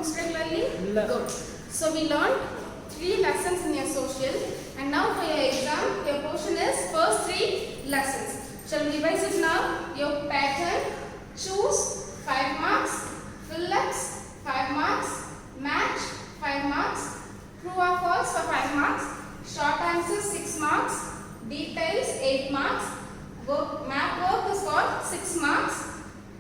Mr. Lalli? Good. So we learned 3 lessons in your social, and now for your exam, your portion is first 3 lessons. Shall we revise it now? Your pattern, choose 5 marks, fill ups 5 marks, match 5 marks, true or false for 5 marks, short answers 6 marks, details 8 marks, map work is for 6 marks,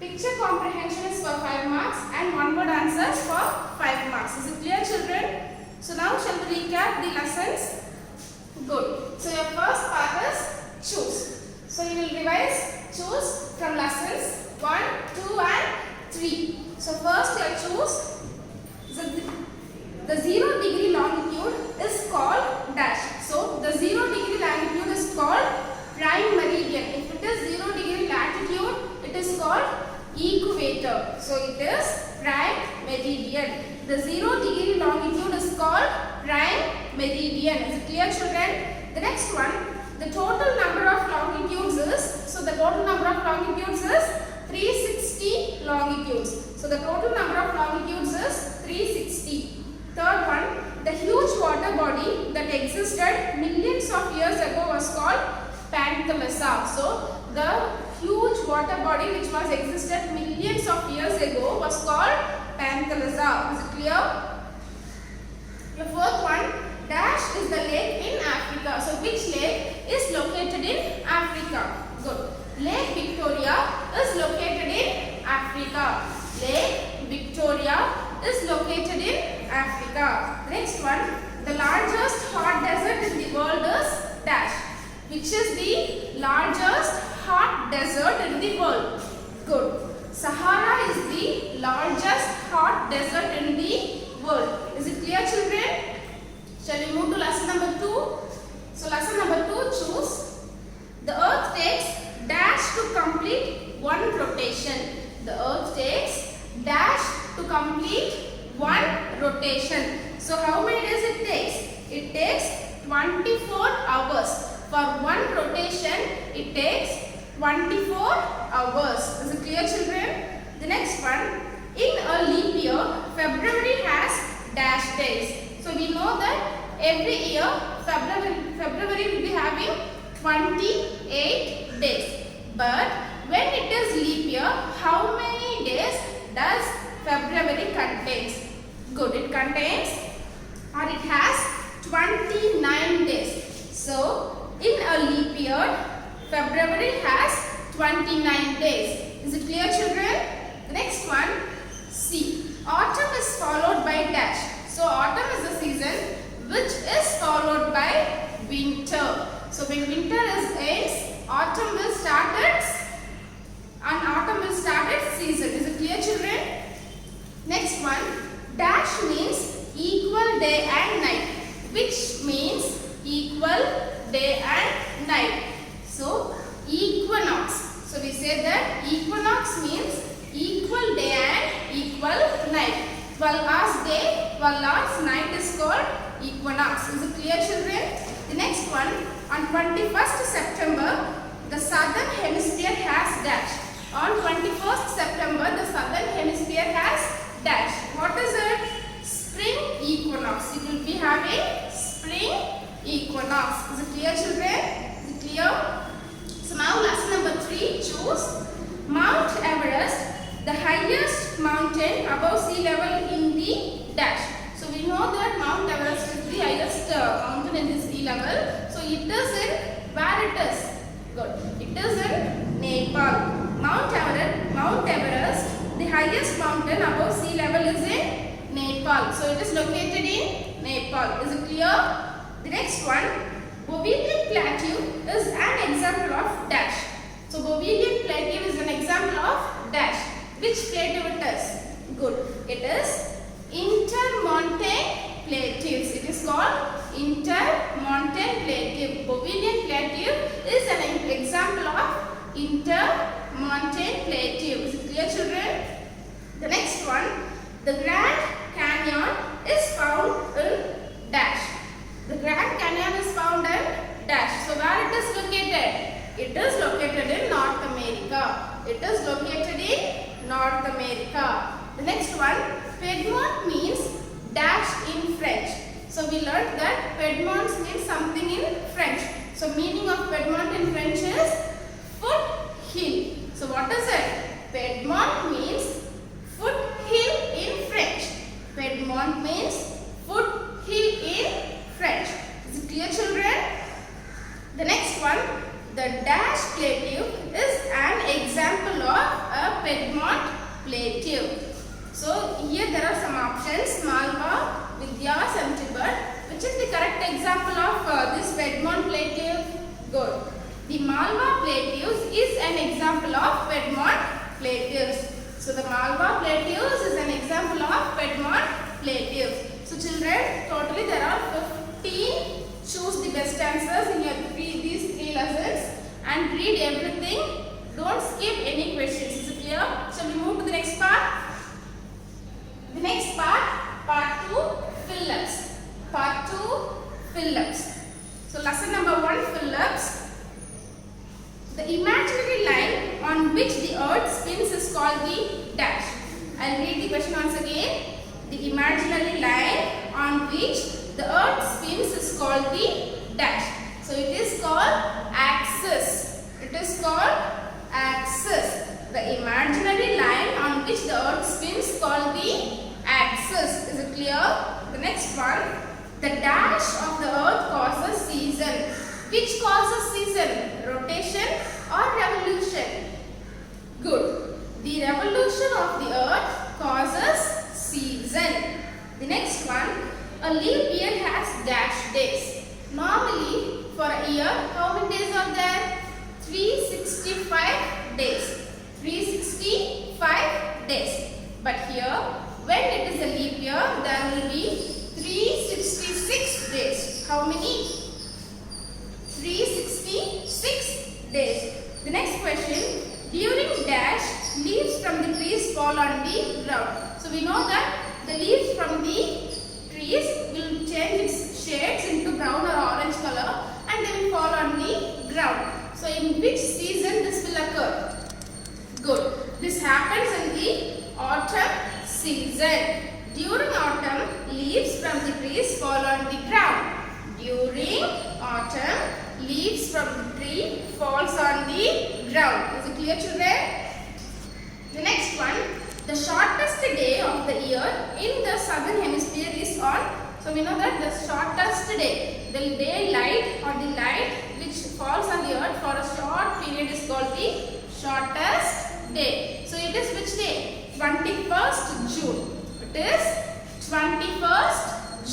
picture comprehension is for 5 marks, and one word answers for 5 marks. Is it clear, children? So now shall we recap the lessons? Good. So your first part is choose. So you will revise choose from lessons 1, 2 and 3. So first you choose the 0 degree longitude is called dash. So the 0 degree longitude is called prime meridian. If it is 0 degree latitude, it is called equator. So it is prime meridian. The 0 degree longitude is called prime meridian. Is it clear, children? The next one, the total number of longitudes is, so the total number of longitudes is 360 longitudes. So the total number of longitudes is 360. Third one, the huge water body that existed millions of years ago was called Panthalassa. So the huge water body which was existed millions of years ago was called Panthalassa. Is it clear? The fourth one, dash is the lake in Africa. So which lake is located in Africa? Good. Lake Victoria is located in Africa. Lake Victoria is located in Africa. The next one, the largest hot desert in the world is dash. Which is the largest hot desert in the world? Good. Sahara is the largest hot desert in the world. Is it clear, children? Shall we move to lesson number 2? So lesson number 2, choose. The earth takes dash to complete one rotation. The earth takes dash to complete one rotation. So how many days it takes? It takes 24 hours. For one rotation, it takes 24 hours. Is it clear, children? The next one, in a leap year, February has dash days. So we know that every year, February will be having 28 days. But when it is leap year, how many days does February contains? Good, it contains or it has 29 days. So in a leap year, February has 29 days. Is it clear, children? The next one, C. Autumn is followed by dash. So autumn is the season which is followed by winter. So when winter ends, autumn will start its season. Is it clear, children? Next one, dash means equal day and night, which means equal day and night. So equinox. So we say that equinox means equal day and equal night. 12 hours day, 12 hours night is called equinox. Is it clear, children? The next one, on 21st September, the southern hemisphere has dash. On 21st September, the southern hemisphere has dash. What is it? Spring equinox. You will be having spring equinox. Is it clear, children? Is it clear? So now lesson number 3, choose. Mount Everest, the highest mountain above sea level in the dash. So we know that Mount Everest is the highest mountain in the sea level. So it is in, where it is? Good. It is in Nepal. Mount Everest, the highest mountain above sea level is in Nepal. So it is located in Nepal. Is it clear? The next one, Bolivian Plateau is an example of dash. So Bolivian Plateau is an example of dash. Which plateau it is? Good. It is Intermontane Plateaus. It is called Intermontane Plateau. Bolivian Plateau is an example of Intermontane Plateau. Is it clear, children? The next one, the Grand Canyon is found in dash. The Grand Canyon is found in dash. So where it is located? It is located in North America. It is located in North America. The next one, Piedmont means dash in French. So we learned that Piedmont means something in French. So meaning of Piedmont in French is foothill. So what is it? Piedmont means foothill in French. Piedmont means foothill in French. Is it clear, children? The next one, the dash plateau is an example of a Piedmont plateau. So here there are some options: Malwa, Vindhyas and Tibet. Which is the correct example of this Piedmont plateau? Good. The Malwa plateaus is an example of Piedmont plateaus. So the Malwa plateaus is an example of Piedmont plateaus. So children, totally there are 15. Choose the best answers in your these three lessons and read everything. Don't skip any questions. Is it clear? Shall we move to the next part? The next part, part 2, fill-ups. Part 2, fill-ups. So lesson number 1, fill-ups. The imaginary line on which the earth spins is called the dash. I'll read the question once again. The imaginary line on which the earth spins is called the dash. So it is called axis. It is called axis. The imaginary line on which the earth spins is called the axis. Is it clear? The next one. The dash of the earth causes season. Which causes season? Rotation or revolution? Good. The revolution of the earth causes season. The next one. A leap year has dash days. Normally for a year, how many days are there? 365 days. 365 days. But here, when it is a leap year, there will be 366 days. How many? 366 days. The next question. During dash, leaves from the trees fall on the ground. So we know that the leaves from the trees will change its shades into brown or orange color and they will fall on the ground. So in which season this will occur? Good. This happens in the autumn season. During autumn, leaves from the trees fall on the ground. During autumn, leaves from the tree falls on the ground. Is it clear, children? The next one, the shortest day of the year in the southern hemisphere is on. So we know that the shortest day, the daylight or the light which falls on the earth for a short period is called the shortest day. So it is which day? 21st June. It is 21st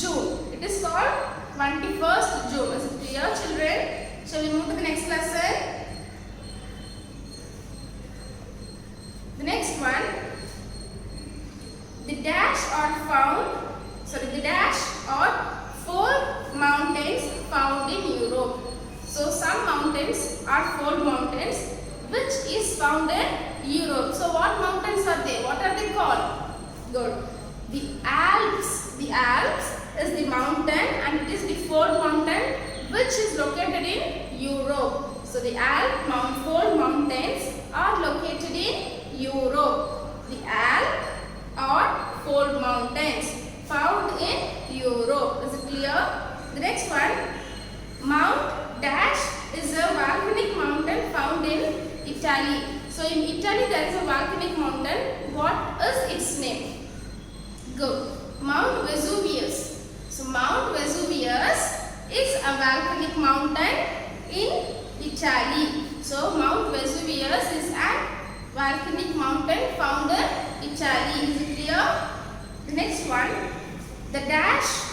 June. It is called 21st June. Is it clear, children? Shall we move to the next lesson? The next one. The dash are 4 mountains found in Europe. So some mountains are 4 mountains which is found in Europe. So what mountains are they? What are they called? Good. The Alps. The Alps is the mountain and it is the 4th mountain which is located in Europe. So the Alps, 4 mountains are located in Europe. The Alps are 4 mountains found in Europe. Is it clear? The next one, Mount Dash is a volcanic mountain found in Italy. So in Italy there is a volcanic mountain. What is its name? Good. Mount Vesuvius. So Mount Vesuvius is a volcanic mountain in Italy. So Mount Vesuvius is a volcanic mountain found in Italy. Is it clear? The next one, the dash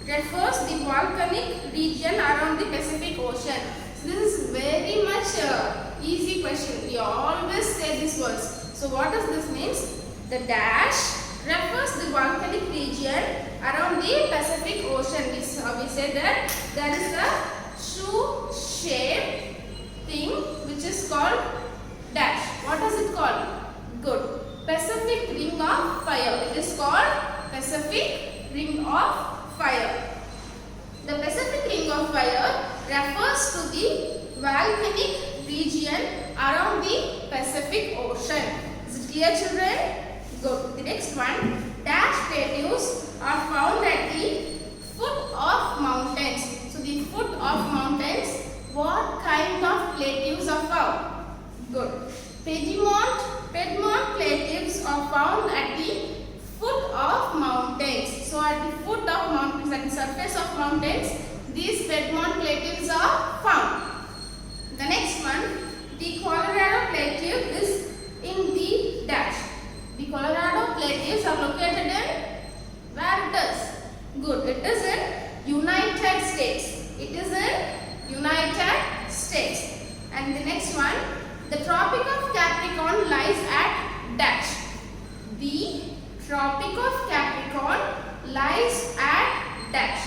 refers the volcanic region around the Pacific Ocean. So this is very much easy question. We always say these words. So what does this mean? The dash refers the volcanic region around the Pacific Ocean. We say that there is a shoe-shaped thing which is called dash. What is it called? Good. Pacific Ring of Fire. It is called Pacific Ring of Fire. The Pacific Ring of Fire refers to the volcanic region around the Pacific Ocean. Is it clear, children? Good. The next one, dash plateaus are found at the foot of mountains. So the foot of mountains, what kind of plateaus are found? Good. Piedmont plateaus are found at the foot of mountains. So at the foot of mountains, at the surface of mountains, these Piedmont plateaus are found. The next one, the Colorado plateau is in the dash. The Colorado plateaus are located in where it is? Good. It is in United States. It is in United States. And the next one, the Tropic of Capricorn lies at dash. The Tropic of Capricorn lies at dash.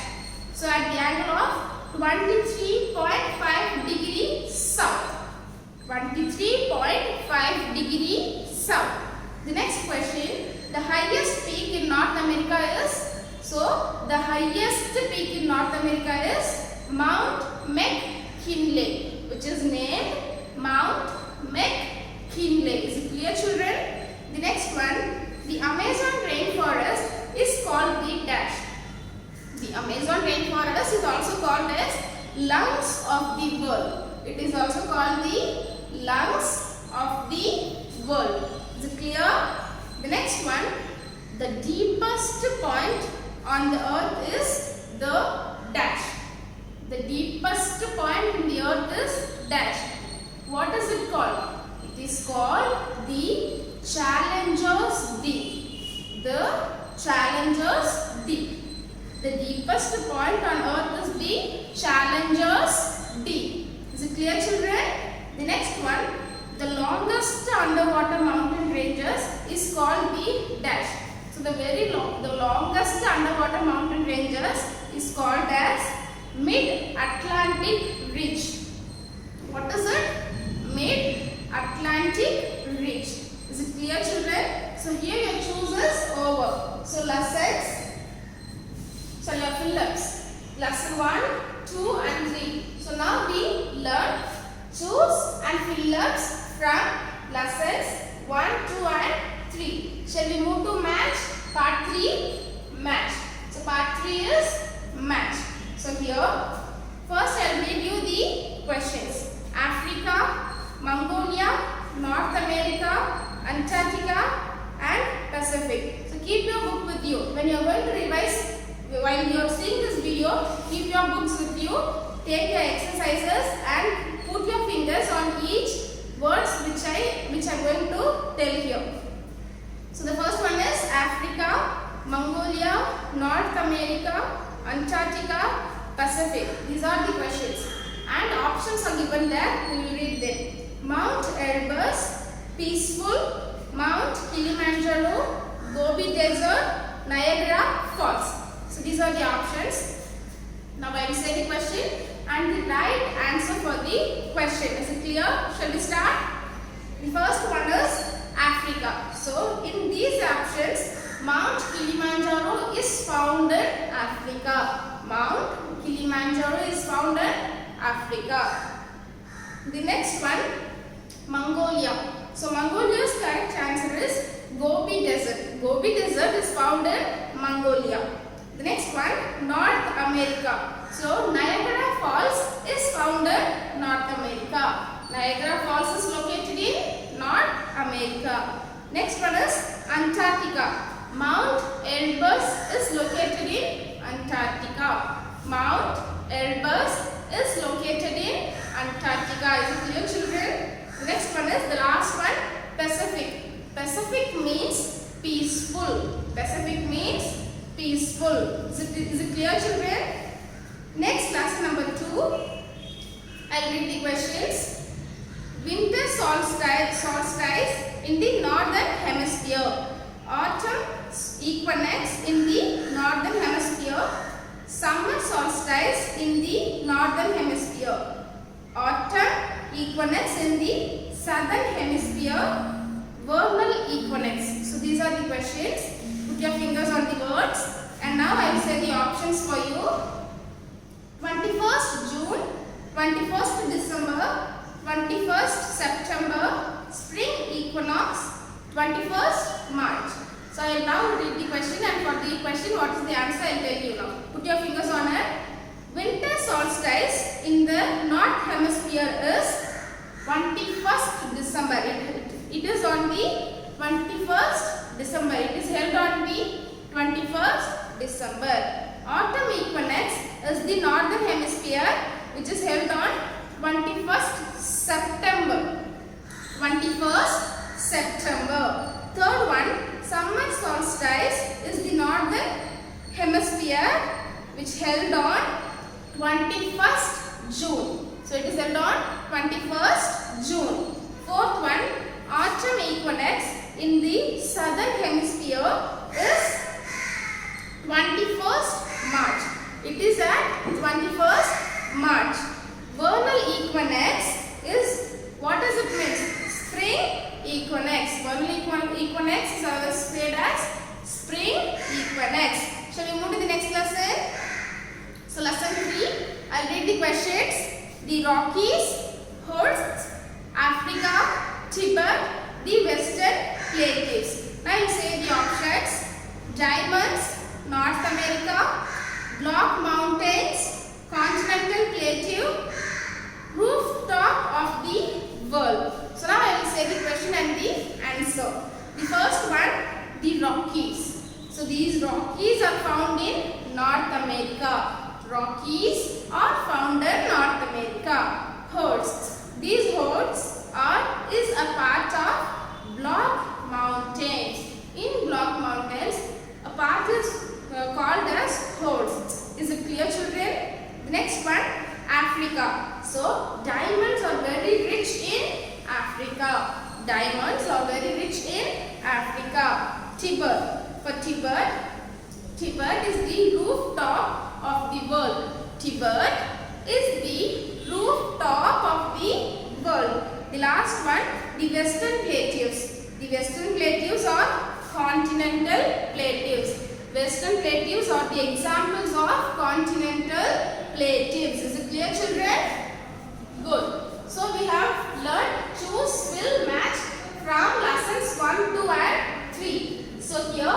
So at the angle of 23.5 degree south. 23.5 degree south. The next question, the highest peak in North America is, so the highest peak in North America is Mount McKinley, which is named Mount McKinley. Is it clear, children? The next one, the Amazon rainforest is called the dash. The Amazon rainforest is also called as lungs of the world. It is also called the lungs of the world. Is it clear? The next one, the deepest point on the earth is the dash. The deepest point in the earth is dash. What is it called? It is called the Challenger's Deep. The Challenger's Deep. The deepest point on earth is the Challenger's Deep. Is it clear, children? The next one, the longest underwater mountain ranges is called the dash. So the longest underwater mountain ranges is called as Mid-Atlantic Ridge. What is it? Mid-Atlantic Ridge. Is it clear, children? So here your choose is over. So your fill-ups. Lesson 1, 2 and 3. So now we learn choose and fill-ups from lessons 1, 2 and 3. Shall we move to match? Part 3, match. So part 3 is match. So here, first I will read you the questions. Africa, Mongolia, North America, Antarctica and Pacific. So keep your book with you. When you are going to revise, while you are seeing this video, keep your books with you. Take your exercises and put your fingers on each words which I am going to tell here. So the first one is Africa, Mongolia, North America, Antarctica, Pacific. These are the questions. And options are given there. We will read them. Mount Erebus, Peaceful, Mount Kilimanjaro, Gobi Desert, Niagara Falls. So these are the options. Now I will say the question and the right answer for the question. Is it clear? Shall we start? The first one is Africa. So in these options, Mount Kilimanjaro is found in Africa. Mount Kilimanjaro is found in Africa. The next one, Mongolia. So Mongolia's correct answer is Gobi Desert. Gobi Desert is found in Mongolia. The next one, North America. So Niagara Falls is found in North America. Niagara Falls is located in North America. Next one is Antarctica. Mount Erebus is located in Antarctica. Mount Erebus is located in Antarctica. Is it clear, children? The next one is the last one, Pacific. Pacific means peaceful. Pacific means peaceful. Is it clear, children? Next, lesson number 2. I'll read the questions. Winter solstice in the northern hemisphere. Autumn equinox in the northern hemisphere. Summer solstice in the northern hemisphere. Autumn equinox in the southern hemisphere. Vernal equinox. So these are the questions. Put your fingers on the words. And now I will say the options for you. 21st June, 21st December, 21st September, spring equinox, 21st March. I will now read the question, and for the question what is the answer I will tell you now. Put your fingers on it. Winter solstice in the north hemisphere is 21st December. It is on the 21st December. It is held on the 21st December. Autumn equinox is the northern hemisphere, which is held on 21st September. 21st September. Third one, summer solstice is the northern hemisphere, which held on 21st June. So it is held on 21st June. Fourth one, autumn equinox in the southern hemisphere is 21st March. It is at 21st March. Vernal equinox is, what does it mean? Spring equinox. Vernal equinox is always said as spring equinox. Shall we move to the next lesson? So lesson 3, I'll read the questions. The Rockies, Horst, Africa, Tibet, the Western Plateaus. Now you say the options. Diamonds, North America, Block Mountains, Continental Plateau, rooftop of the world. So now I will say the question and the answer. The first one, the Rockies. So these Rockies are found in North America. Rockies are found in North America. Horsts. These horsts is a part of Block Mountains. In Block Mountains, a part is called as horsts. Is it clear, children? The next one, Africa. So diamonds are very rich in Africa. Diamonds are very rich in Africa. Tibet. For Tibet is the rooftop of the world. Tibet is the rooftop of the world. The last one, the Western Plateaus. The Western Plateaus are continental plateaus. Western plateaus are the examples of continental plateaus. Is it clear, children? Good. So we have learned choose, will, match from lessons 1, 2 and 3. So here,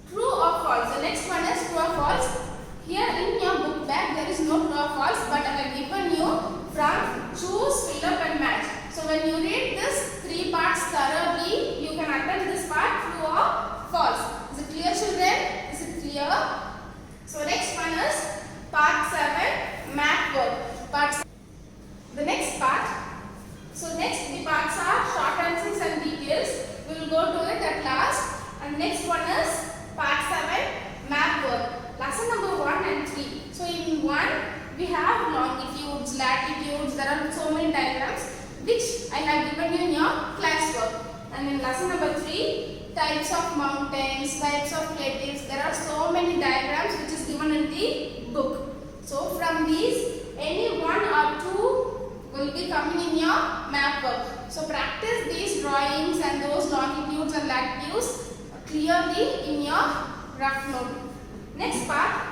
true or false. The next one is true or false. Here in your book bag there is no true or false, but I have given you from choose, fill up and match. So when you read this 3 parts thoroughly, you can attempt this part true or false. Is it clear, children? Is it clear? So next one is part 7, math work. Part 7. The next part. So next the parts are short answers and details. We will go to it at last. And next one is part 7, map work. Lesson number 1 and 3. So in 1 we have longitudes, latitudes. There are so many diagrams which I have given you in your classwork. And in lesson number 3, types of mountains, types of plateaus. There are so many diagrams which is given in the book. So from these, any 1 or 2 will be coming in your map work. So practice these drawings and those longitudes and latitudes clearly in your rough note. Next part,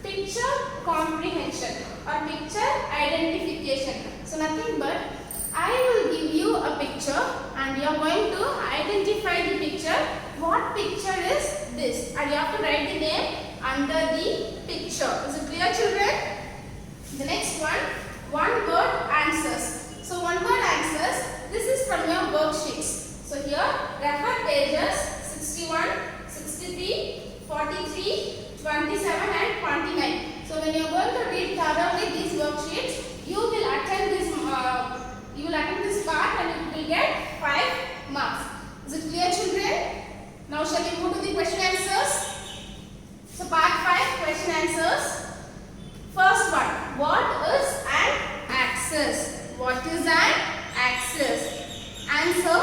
picture comprehension or picture identification. So nothing but I will give you a picture and you are going to identify the picture. What picture is this? And you have to write the name under the picture. Is it clear, children? The next one word answers. So one word answers. This is from your worksheets. So here refer pages 61, 63, 43, 27 and 29. So when you are going to read thoroughly these worksheets, you will attend this part and you will get 5 marks. Is it clear, children? Now shall we move to the question answers? So part 5, question answers. First one, what is an axis? What is an axis? Answer,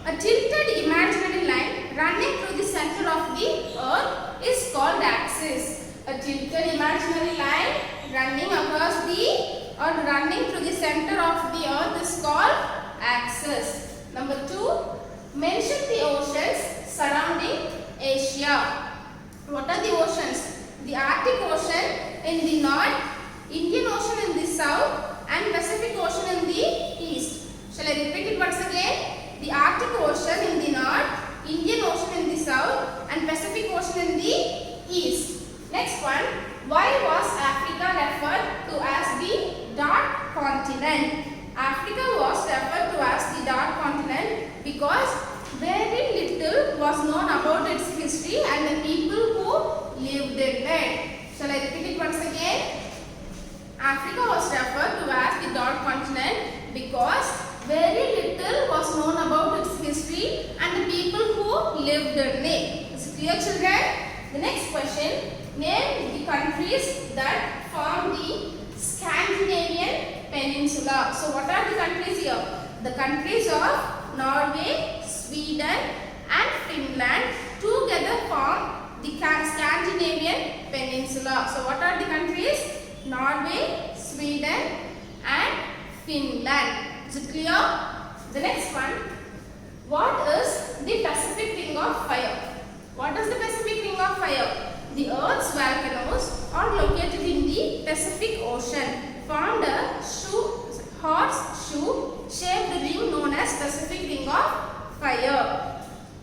a tilted imaginary line running through the center of the earth is called axis. A tilted imaginary line running across the or running through the center of the earth is called axis. Number 2, mention the oceans surrounding Asia. What are the oceans? The Arctic Ocean in the north, Indian Ocean in the south and Pacific Ocean in the east. Shall I repeat it once again? The Arctic Ocean in the north, Indian Ocean in the south known about its history and the people who lived in it. Shall I repeat it once again? Africa was referred to as the dark continent because very little was known about its history and the people who lived in it. Is it clear, children? The next question, name the countries that form the Scandinavian Peninsula. So what are the countries here? The countries of Norway, Sweden and Finland together form the Scandinavian Peninsula. So what are the countries? Norway, Sweden and Finland. Is it clear? The next one, what is the Pacific Ring of Fire? What is the Pacific Ring of Fire? The Earth's volcanoes are located in the Pacific Ocean, formed a horseshoe shaped ring known as Pacific Ring of Fire.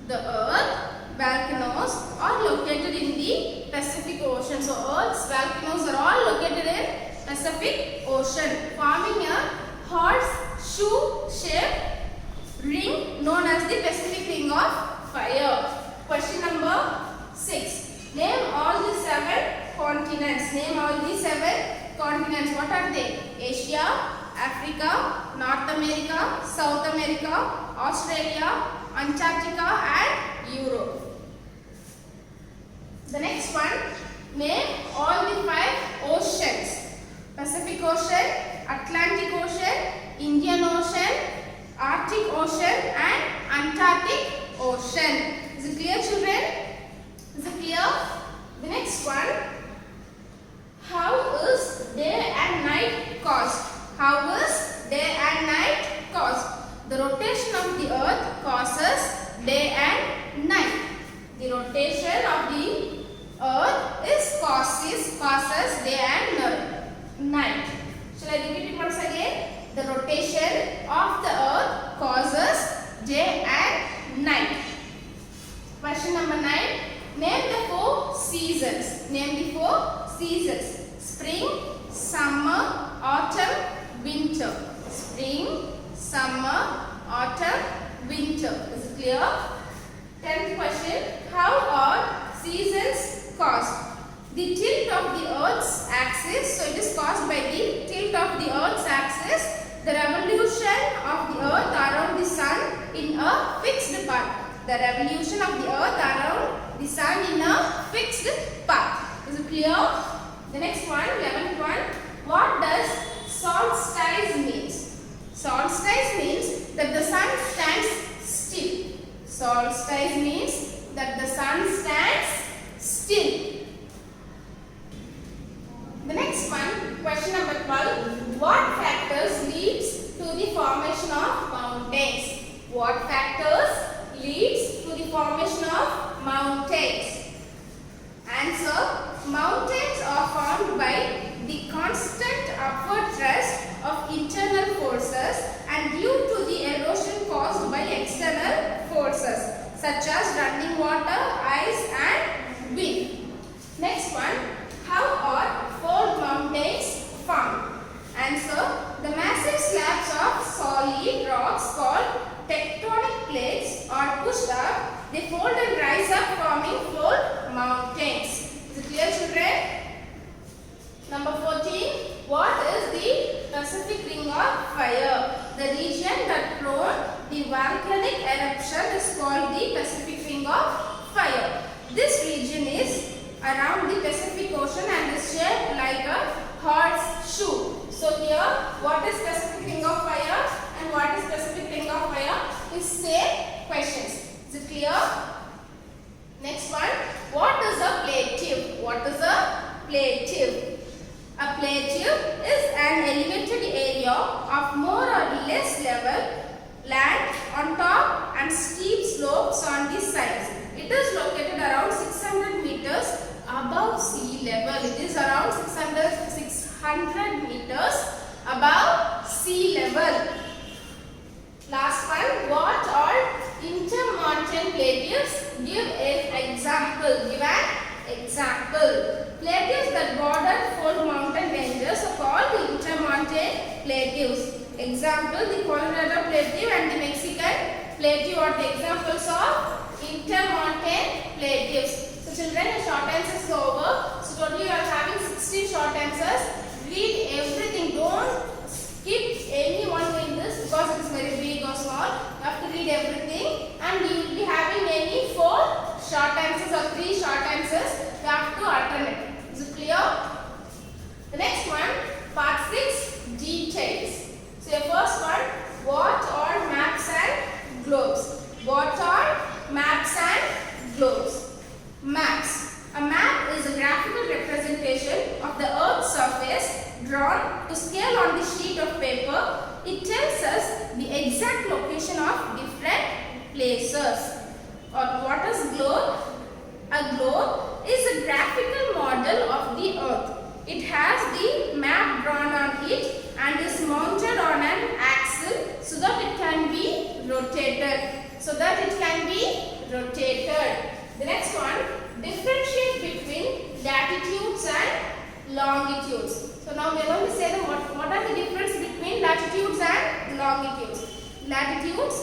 The Earth volcanoes are located in the Pacific Ocean. So Earth's volcanoes are all located in Pacific Ocean, forming a horseshoe shaped ring known as the Pacific Ring of Fire. Question number 6. Name all the 7 continents. Name all the 7 continents. What are they? Asia, Africa, North America, South America, Australia, Antarctica and Europe. The next one, name all the 5 oceans. Pacific Ocean, Atlantic Ocean, Indian Ocean, Arctic Ocean and Antarctic Ocean. Is it clear, children? Is it clear? The next one, how is day and night caused? How is day and night caused? The rotation of the earth causes day and night. The rotation of the earth causes day and night. Shall I repeat it once again? The rotation of the earth causes day and night. Question number 9. Name the 4 seasons. Name the 4 seasons. Spring, summer, autumn, winter. Spring, summer, autumn, winter. Is it clear? 10th question. How are seasons caused? The tilt of the earth's axis. So it is caused by the tilt of the earth's axis. The revolution of the earth around the sun in a fixed path. The revolution of the earth around the sun in a fixed path. Is it clear? The next one, 11th one. What does solstice means? Solstice means that the sun stands still. Solstice means that the sun stands still. The next one, question number 12. What factors leads to the formation of mountains? What factors leads to the formation of mountains? Answer. Mountains are formed by the constant upward thrust of internal forces and due to the erosion caused by external forces such as running water, ice and wind. Next one. How are fold mountains formed? Answer. The massive slabs of solid rocks called tectonic plates are pushed up. They fold and rise up, forming fold mountains. Is it clear, children? Number 14. What is the Pacific Ring of Fire? The region that prone the volcanic eruption is called the Pacific Ring of Fire. This region is around the Pacific Ocean and is shaped like a horseshoe. So here, what is Pacific Ring of Fire and what is Pacific Ring of Fire is same questions. Is it clear? Next one, what is a plateau? What is a plateau? A plateau is an elevated area of more or less level land on top and steep slopes on the sides. It is located around 600 meters above sea level. It is around 600 meters above sea level. Last one, what are intermountain plateaus? Give an example. Give an example. Plateaus that border fold mountain ranges are called intermountain plateaus. Example, the Colorado Plateau and the Mexican Plateau are the examples of intermountain plateaus. So children, the short answers is over. So totally you are having 16 short answers. Read everything. Don't skip any one in this because it is very big or small. You have to read everything and you will be having any 4 short answers or 3 short answers. You have to alternate. Is it clear? The next one, part 6, details. So your first one, what are maps and globes? What are maps and globes? Maps. A map is a graphical representation of the Earth's surface drawn to scale on the sheet of paper. It tells us the exact location of different places. Or what is globe? A globe is a graphical model of the Earth. It has the map drawn on it and is mounted on an axle so that it can be rotated. The next one, differentiate between latitudes and longitudes. So now we are going to say them what are the difference between latitudes and longitudes. Latitudes,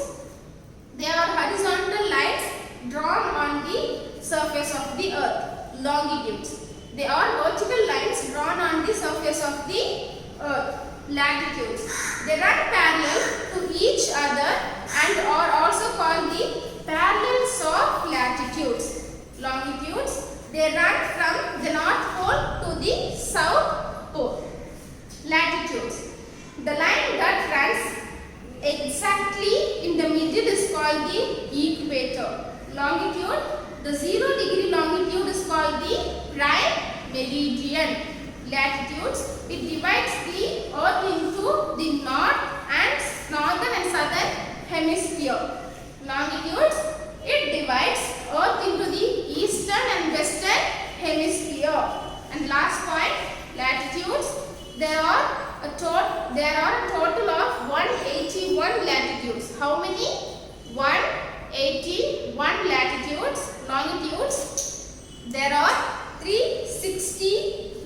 they are horizontal lines drawn on the surface of the Earth. Longitudes, they are vertical lines drawn on the surface of the Earth. Latitudes, they run parallel to each other and are also called the parallels of latitudes. Longitudes, they run from the North Pole to the South Pole. Latitudes, the line that runs exactly in the middle is called the equator. Longitude, the 0-degree longitude is called the prime meridian. Latitudes, it divides the Earth into the northern and southern hemisphere. Longitudes, it divides Earth into the eastern and western hemisphere. And last point, latitudes, there are a total of 181 latitudes. How many? 181 latitudes. Longitudes, there are 360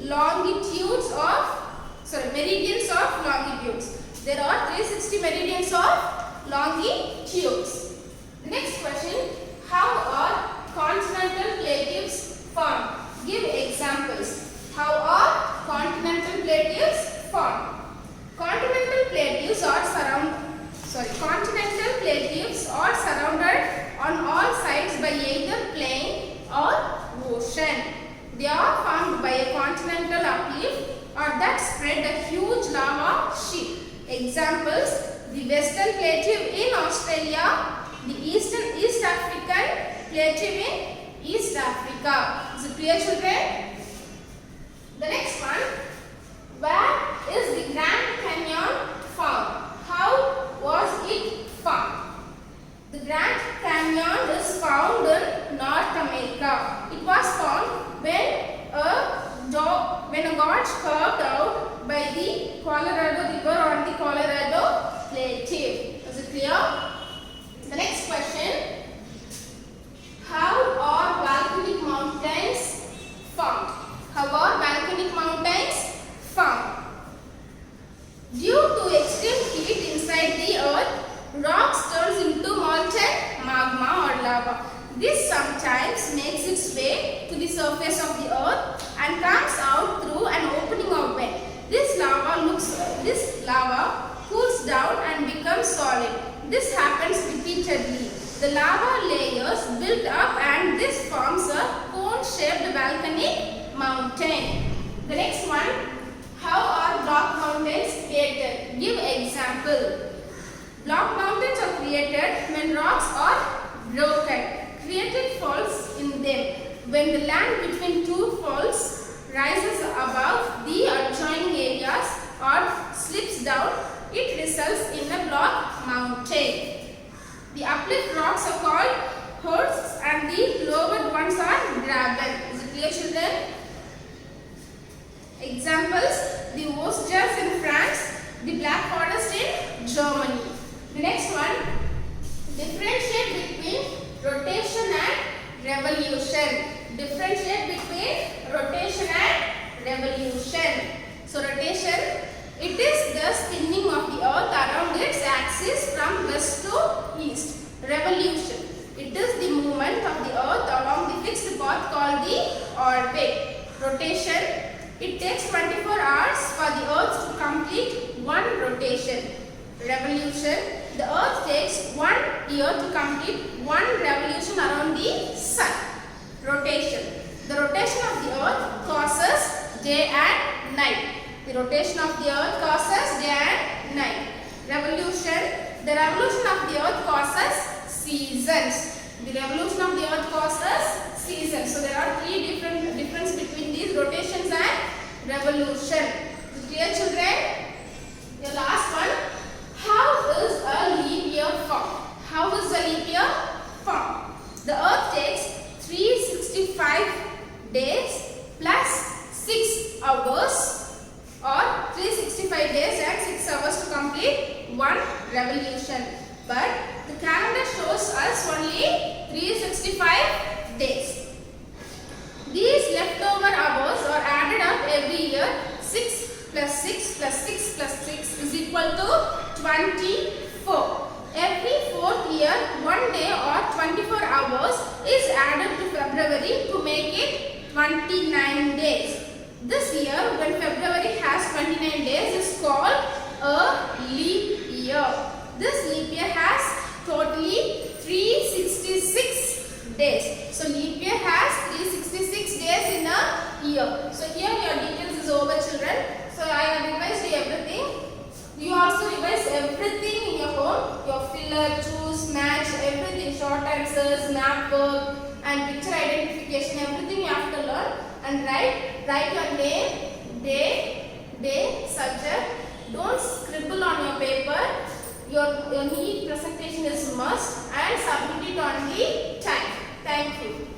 meridians of longitudes. There are 360 meridians of longitudes. The next question, how are continental plateaus formed? Give examples. How are continental plateaus formed? Continental plateaus are surrounded on all sides by either plain or ocean. They are formed by a continental uplift or that spread a huge lava sheet. Examples, the Western Plateau in Australia, the East African Plateau in East Africa. Is it clear, children? The next one, where is the Grand Canyon found? How was it found? The Grand Canyon is found in North America. It was found when a gorge carved out by the Colorado River on the Colorado Plateau. Is it clear? The next question, how are volcanic mountains formed? How are volcanic mountains formed? Due to extreme heat inside the earth, rocks turns into molten magma or lava. This sometimes makes its way to the surface of the earth and comes out through an opening or vent. This lava cools down and becomes solid. This happens repeatedly. The lava layers build up and this forms a cone-shaped volcanic mountain. The next one, how are block mountains created? Give example. Block mountains are created when rocks are broken. Created faults in them. When the land between two faults rises above the adjoining areas or slips down, it results in a block mountain. The uplift rocks are called horsts and the lowered ones are graben. Is it clear, children? Examples, the Vosges in France, the Black Forest in Germany. The next one, differentiate between rotation and revolution. Differentiate between rotation and revolution. So rotation, it is the spinning of the earth around its axis from west to east. Revolution, it is the movement rotation. It takes 24 hours for the earth to complete one rotation. Revolution. The earth takes 1 year to complete one revolution around the sun. Rotation. The rotation of the earth causes day and night. The rotation of the earth causes day and night. Revolution. The revolution of the earth causes seasons. The revolution of the earth causes seasons. So there are three difference between these rotations and revolution. Dear children, your last one. How is a leap year formed? How is a leap year formed? The earth takes 365 days plus 6 hours or 365 days and 6 hours to complete one revolution. But the calendar shows us only 365 days. These leftover hours are added up every year. 6 plus 6 plus 6 plus 6 is equal to 24. Every 4th year, 1 day or 24 hours is added to February to make it 29 days. This year, when February has 29 days, is called a leap year. This leap year has totally 366 days. So leap year has 366 days in a year. So here your details is over, children. So I have revised everything. You also revise everything in your home. Your filler, choose, match, everything. Short answers, map work and picture identification. Everything you have to learn. And write your name, day, subject. Don't scribble on your paper. Your neat presentation is must and submit it on the time. Thank you.